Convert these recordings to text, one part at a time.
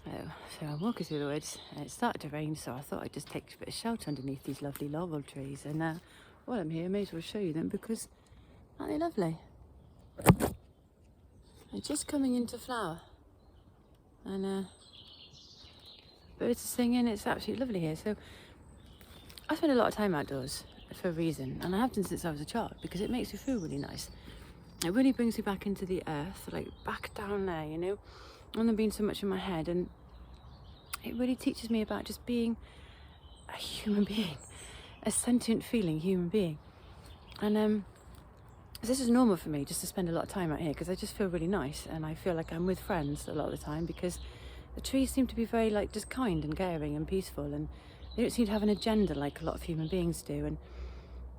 So I'm walking through the woods and it started to rain, so I thought I'd just take a bit of shelter underneath these lovely laurel trees. And while I'm here, I may as well show you them because aren't they lovely? They're just coming into flower. And birds are singing, it's absolutely lovely here. So I spend a lot of time outdoors for a reason, and I have done since I was a child because it makes me feel really nice. It really brings me back into the earth, like back down there, you know? And there being so much in my head, and it really teaches me about just being a human being, a sentient feeling human being. And this is normal for me, just to spend a lot of time out here because I just feel really nice, and I feel like I'm with friends a lot of the time because the trees seem to be very like just kind and caring and peaceful, and they don't seem to have an agenda like a lot of human beings do. And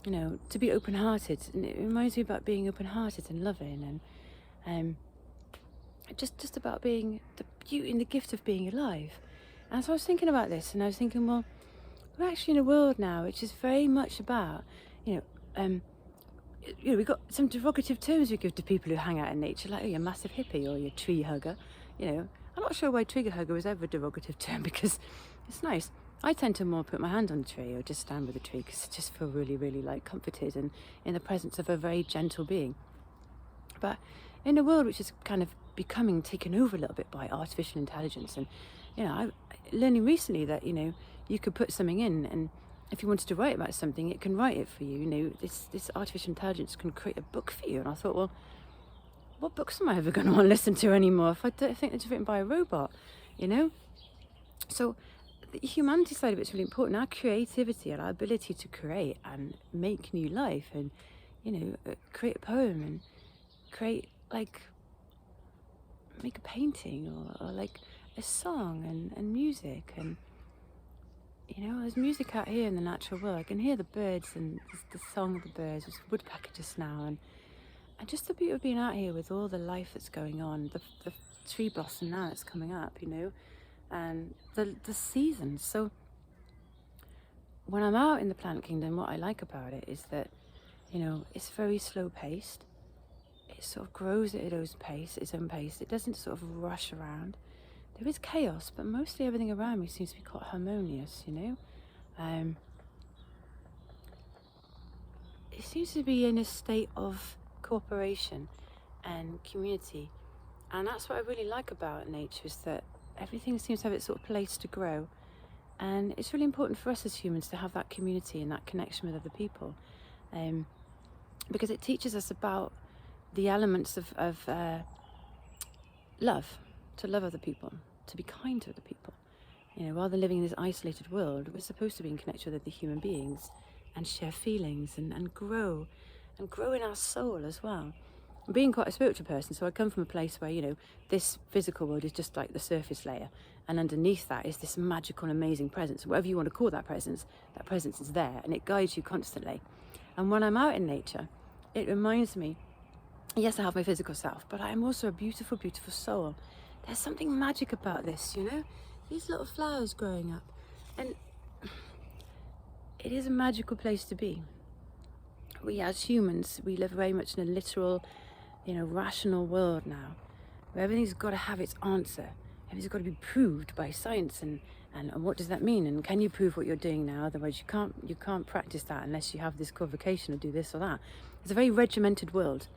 you know, to be open-hearted, and it reminds me about being open-hearted and loving, and just about being the beauty and the gift of being alive. And so I was thinking about this, and I was thinking, well, we're actually in a world now which is very much about, you know, we've got some derogative terms we give to people who hang out in nature, like, oh, you're a massive hippie or you're a tree hugger. You know, I'm not sure why tree hugger was ever a derogative term because it's nice. I tend to more put my hand on a tree or just stand with a tree because I just feel really, really like comforted and in the presence of a very gentle being. But in a world which is kind of becoming taken over a little bit by artificial intelligence, and you know, I'm learning recently that, you know, you could put something in, and if you wanted to write about something, it can write it for you. You know, this artificial intelligence can create a book for you. And I thought, well, what books am I ever going to want to listen to anymore if I don't think it's written by a robot? You know, so the humanity side of it's really important. Our creativity and our ability to create and make new life, and you know, create a poem and create like make a painting or like a song and music. And you know, there's music out here in the natural world. I can hear the birds and the song of the birds. There's a woodpecker just now, and just the beauty of being out here with all the life that's going on, the tree blossom now that's coming up, you know, and the seasons. So when I'm out in the plant kingdom, what I like about it is that, you know, it's very slow paced. It sort of grows at its own pace. It doesn't sort of rush around. There is chaos, but mostly everything around me seems to be quite harmonious, you know. It seems to be in a state of cooperation and community, and that's what I really like about nature, is that everything seems to have its sort of place to grow. And it's really important for us as humans to have that community and that connection with other people, because it teaches us about the elements of love, to love other people, to be kind to other people. You know, rather than living in this isolated world, we're supposed to be in connection with other human beings and share feelings and grow in our soul as well. Being quite a spiritual person, so I come from a place where, you know, this physical world is just like the surface layer, and underneath that is this magical, amazing presence. Whatever you want to call that presence is there, and it guides you constantly. And when I'm out in nature, it reminds me, yes, I have my physical self, but I am also a beautiful, beautiful soul. There's something magic about this, you know? These little flowers growing up. And it is a magical place to be. We as humans, we live very much in a literal, you know, rational world now, where everything's got to have its answer. Everything's got to be proved by science, and what does that mean? And can you prove what you're doing now? Otherwise you can't practice that unless you have this qualification or do this or that. It's a very regimented world.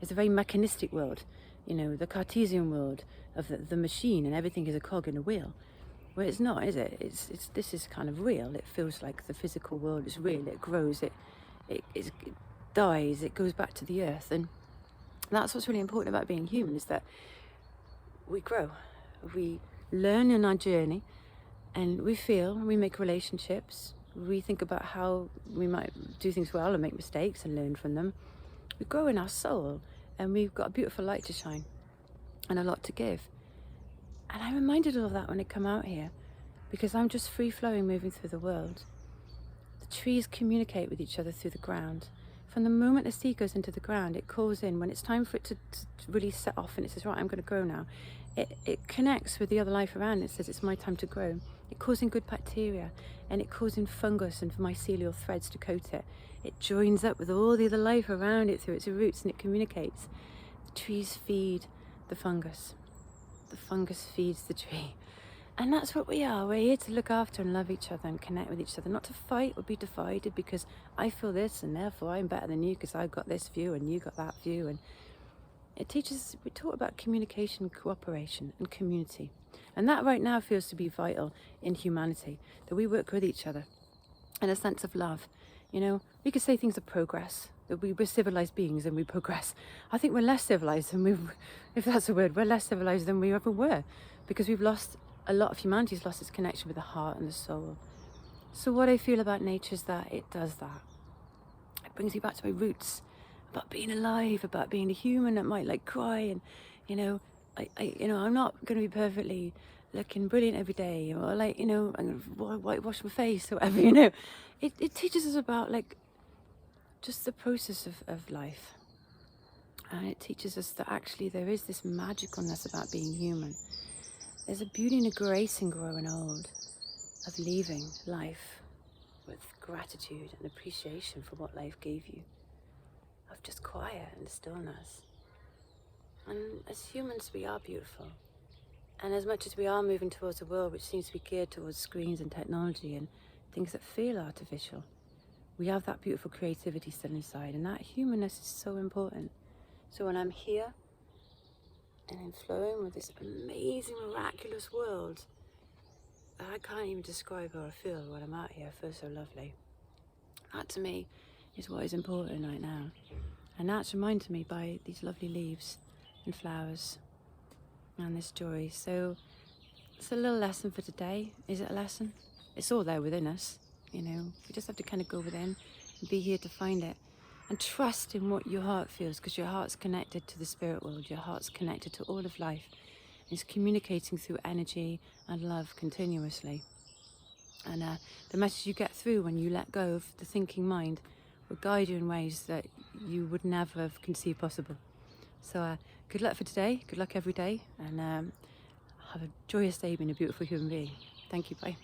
It's a very mechanistic world, you know, the Cartesian world of the machine, and everything is a cog in a wheel. Well, it's not, is it? This is kind of real. It feels like the physical world is real. It grows. It dies. It goes back to the earth, and that's what's really important about being human, is that we grow, we learn in our journey, and we feel, we make relationships, we think about how we might do things well and make mistakes and learn from them. We grow in our soul, and we've got a beautiful light to shine and a lot to give. And I'm reminded of that when I come out here, because I'm just free-flowing, moving through the world. The trees communicate with each other through the ground. From the moment the seed goes into the ground, it calls in. When it's time for it to really set off and it says, right, I'm going to grow now, it connects with the other life around. It says, it's my time to grow. It calls in good bacteria, and it calls in fungus and mycelial threads to coat it. It joins up with all the other life around it through its roots, and it communicates. The trees feed the fungus. The fungus feeds the tree. And that's what we are. We're here to look after and love each other and connect with each other, not to fight or be divided because I feel this and therefore I'm better than you because I've got this view and you got that view. And it teaches, we talk about communication, cooperation and community. And that right now feels to be vital in humanity, that we work with each other and a sense of love. You know, we could say things of progress, that we're civilized beings and we progress. I think we're less civilized than if that's a word, we're less civilized than we ever were because we've lost, a lot of humanity's lost its connection with the heart and the soul. So what I feel about nature is that it does that. It brings me back to my roots, about being alive, about being a human that might like cry and, you know, I'm not going to be perfectly looking brilliant every day or like, you know, I'm going to whitewash my face or whatever, you know. It teaches us about like just the process of life. And it teaches us that actually there is this magicalness about being human. There's a beauty and a grace in growing old, of leaving life with gratitude and appreciation for what life gave you, of just quiet and stillness. And as humans, we are beautiful. And as much as we are moving towards a world which seems to be geared towards screens and technology and things that feel artificial, we have that beautiful creativity still inside, and that humanness is so important. So when I'm here and I'm flowing with this amazing, miraculous world, I can't even describe how I feel when I'm out here. I feel so lovely. That to me is what is important right now. And that's reminded to me by these lovely leaves and flowers and this joy. So it's a little lesson for today. Is it a lesson? It's all there within us, you know. We just have to kind of go within and be here to find it. And trust in what your heart feels, because your heart's connected to the spirit world. Your heart's connected to all of life. It's communicating through energy and love continuously. And the message you get through when you let go of the thinking mind will guide you in ways that you would never have conceived possible. So good luck for today. Good luck every day. And have a joyous day being a beautiful human being. Thank you. Bye.